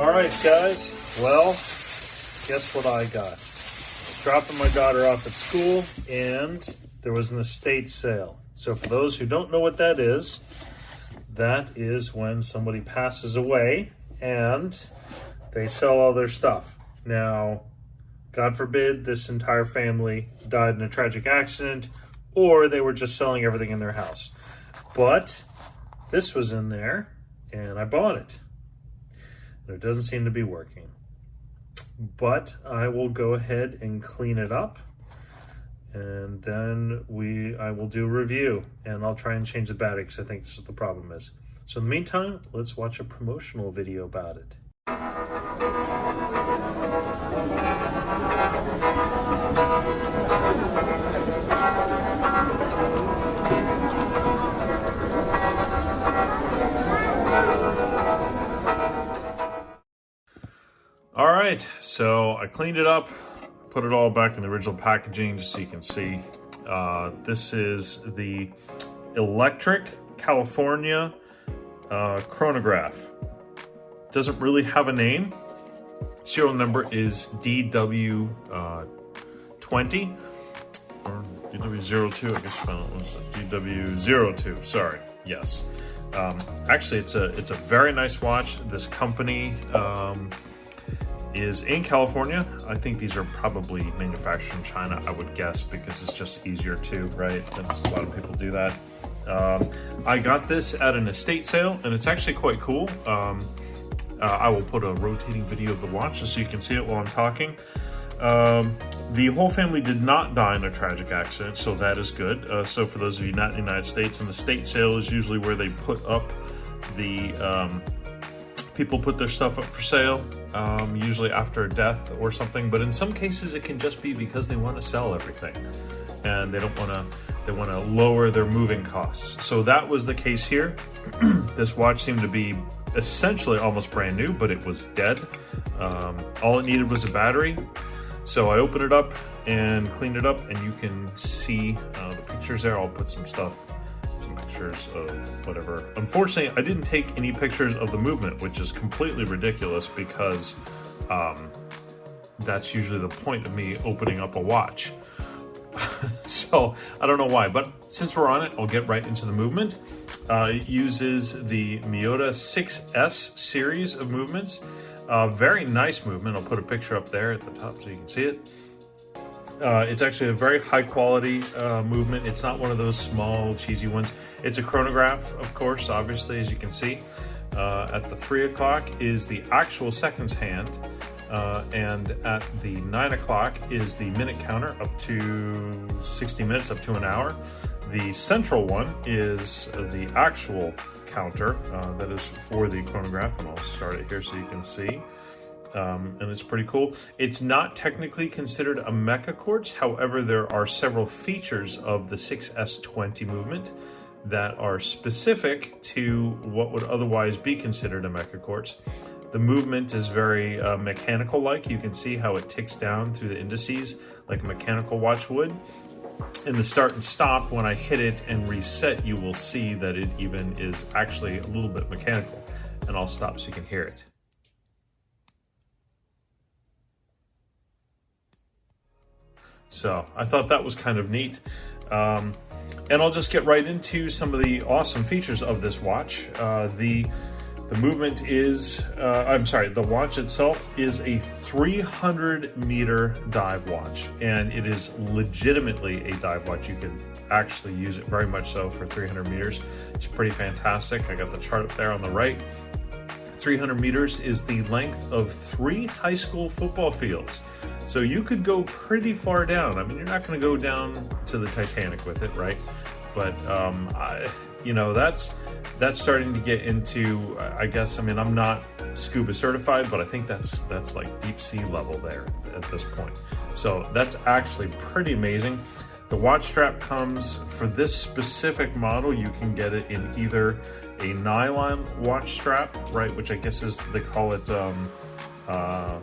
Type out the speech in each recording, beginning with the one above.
Alright guys, well, guess what I got? I was dropping my daughter off at school and there was an estate sale. So for those who don't know what that is when somebody passes away and they sell all their stuff. Now, God forbid this entire family died in a tragic accident or they were just selling everything in their house. But this was in there and I bought it. It doesn't seem to be working, but I will go ahead and clean it up, and then I will do a review, and I'll try and change the battery because I think this is what the problem is. So in the meantime, let's watch a promotional video about it. All right, so I cleaned it up, put it all back in the original packaging just so you can see. This is the Electric California Chronograph. Doesn't really have a name. Serial number is DW02 or DW02. I guess it was DW02. Sorry. Yes. Actually, it's a very nice watch. This company is in California. I think these are probably manufactured in China, I would guess, because it's just easier to, right? That's, a lot of people do that. I got this at an estate sale, and it's actually quite cool. I will put a rotating video of the watch just so you can see it while I'm talking. The whole family did not die in a tragic accident, so that is good. So for those of you not in the United States, an estate sale is usually where they put up the people put their stuff up for sale, usually after a death or something, but in some cases it can just be because they want to sell everything and they want to lower their moving costs. So that was the case here. This watch seemed to be essentially almost brand new, but it was dead. All it needed was a battery. So I opened it up and cleaned it up, and you can see the pictures there. I'll put some pictures of whatever. Unfortunately, I didn't take any pictures of the movement, which is completely ridiculous because that's usually the point of me opening up a watch. So I don't know why, but since we're on it, I'll get right into the movement. It uses the Miyota 6S series of movements. Very nice movement. I'll put a picture up there at the top so you can see it. It's actually a very high quality movement. It's not one of those small cheesy ones. It's a chronograph, of course, obviously, as you can see. At the 3 o'clock is the actual seconds hand, and at the 9 o'clock is the minute counter up to 60 minutes, up to an hour. The central one is the actual counter that is for the chronograph, and I'll start it here so you can see. And it's pretty cool. It's not technically considered a mecha quartz. However, there are several features of the 6S20 movement that are specific to what would otherwise be considered a mecha quartz. The movement is very mechanical-like. You can see how it ticks down through the indices like a mechanical watch would. In the start and stop, when I hit it and reset, you will see that it even is actually a little bit mechanical. And I'll stop so you can hear it. So I thought that was kind of neat. And I'll just get right into some of the awesome features of this watch. The movement is, the watch itself is a 300-meter dive watch, and it is legitimately a dive watch. You can actually use it very much so for 300 meters. It's pretty fantastic. I got the chart up there on the right. 300 meters is the length of 3 high school football fields. So you could go pretty far down. I mean, you're not going to go down to the Titanic with it, right? But you know, that's starting to get into, I guess, I mean, I'm not scuba certified, but I think that's like deep sea level there at this point. So that's actually pretty amazing. The watch strap comes, for this specific model, you can get it in either a nylon watch strap, right, which I guess is, they call it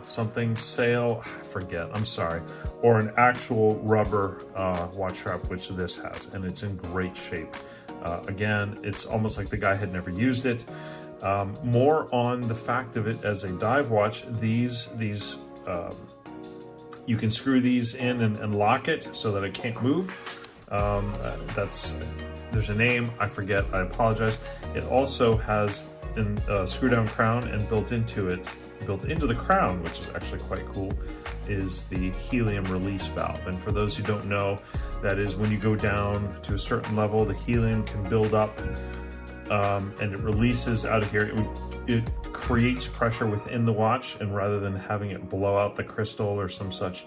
something sail, I forget, I'm sorry, or an actual rubber watch strap, which this has, and it's in great shape. Again, it's almost like the guy had never used it. More on the fact of it as a dive watch. These you can screw these in and lock it so that it can't move. There's a name, I forget, I apologize. It also has a screw down crown, and built into the crown, which is actually quite cool, is the helium release valve. And for those who don't know, that is when you go down to a certain level, the helium can build up and it releases out of here. It creates pressure within the watch, and rather than having it blow out the crystal or some such,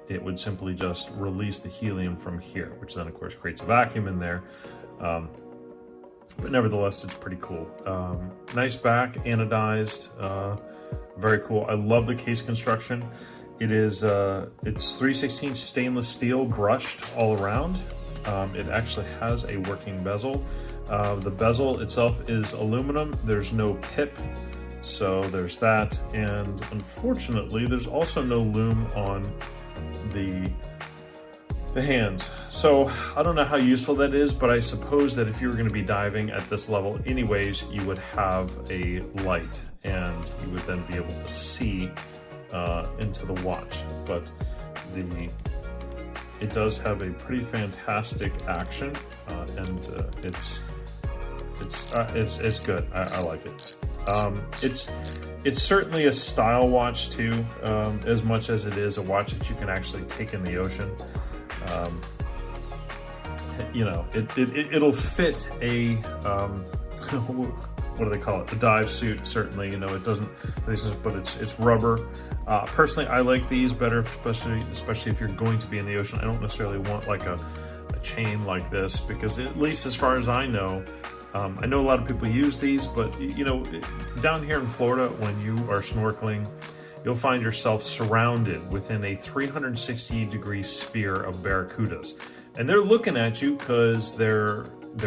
it would simply just release the helium from here, which then of course creates a vacuum in there. But nevertheless, it's pretty cool. Nice back, anodized, very cool. I love the case construction. It is, it's 3/16 stainless steel brushed all around. It actually has a working bezel. The bezel itself is aluminum. There's no pip, so there's that. And unfortunately, there's also no lume on the hands. So I don't know how useful that is, but I suppose that if you were going to be diving at this level anyways, you would have a light and you would then be able to see into the watch. But it does have a pretty fantastic action, and it's good. I like it. It's certainly a style watch too, as much as it is a watch that you can actually take in the ocean. You know, it'll fit a what do they call it? A dive suit, certainly. You know, it doesn't, but it's rubber. Personally, I like these better, especially if you're going to be in the ocean. I don't necessarily want like a chain like this, because at least as far as I know a lot of people use these, but you know, down here in Florida, when you are snorkeling, you'll find yourself surrounded within a 360-degree sphere of barracudas. And they're looking at you because they're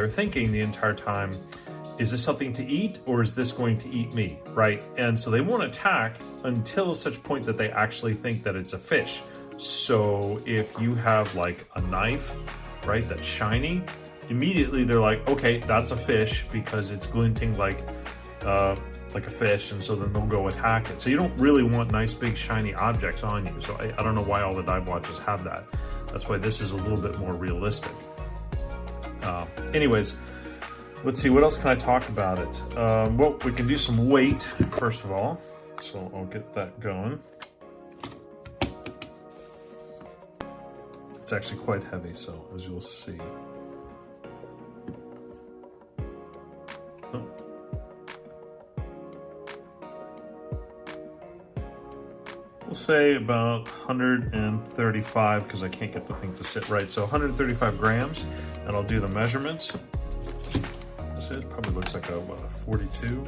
thinking the entire time, is this something to eat, or is this going to eat me, right? And so they won't attack until such point that they actually think that it's a fish. So if you have like a knife, right, that's shiny, immediately they're like, okay, that's a fish because it's glinting like a fish, and so then they'll go attack it. So you don't really want nice big shiny objects on you. So I don't know why all the dive watches have that. That's why this is a little bit more realistic. Anyways, let's see, what else can I talk about it? Well, we can do some weight, first of all. So I'll get that going. It's actually quite heavy, so as you'll see. Oh. We'll say about 135, because I can't get the thing to sit right. So 135 grams, and I'll do the measurements. It probably looks like a 42.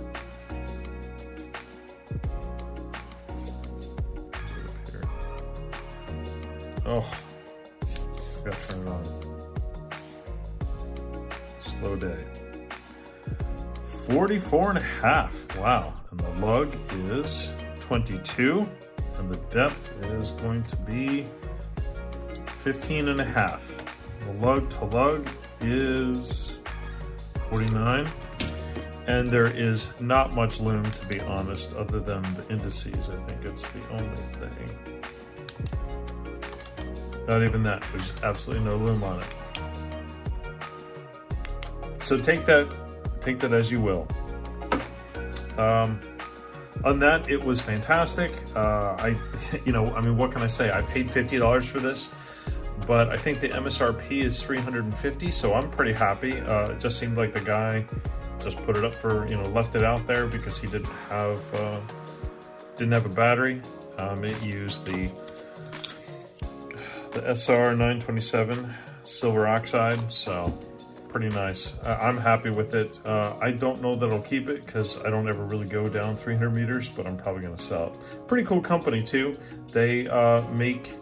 Oh, I gotta turn it on. Slow day. 44.5. Wow. And the lug is 22. And the depth is going to be 15.5. The lug to lug is 49. And there is not much lume, to be honest, other than the indices. I think it's the only thing. Not even that. There's absolutely no lume on it. So take that as you will. On that, it was fantastic. I mean, what can I say? I paid $50 for this, but I think the MSRP is $350, so I'm pretty happy. It just seemed like the guy just put it up for, left it out there because he didn't have a battery. It used the SR 927 silver oxide, so pretty nice. I'm happy with it. I don't know that I'll keep it because I don't ever really go down 300 meters, but I'm probably going to sell it. Pretty cool company too. They make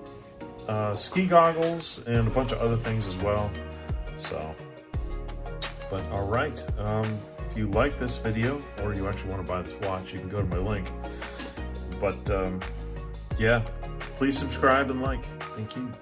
ski goggles and a bunch of other things as well. So, but all right. If you like this video or you actually want to buy this watch, you can go to my link. But yeah, please subscribe and like. Thank you.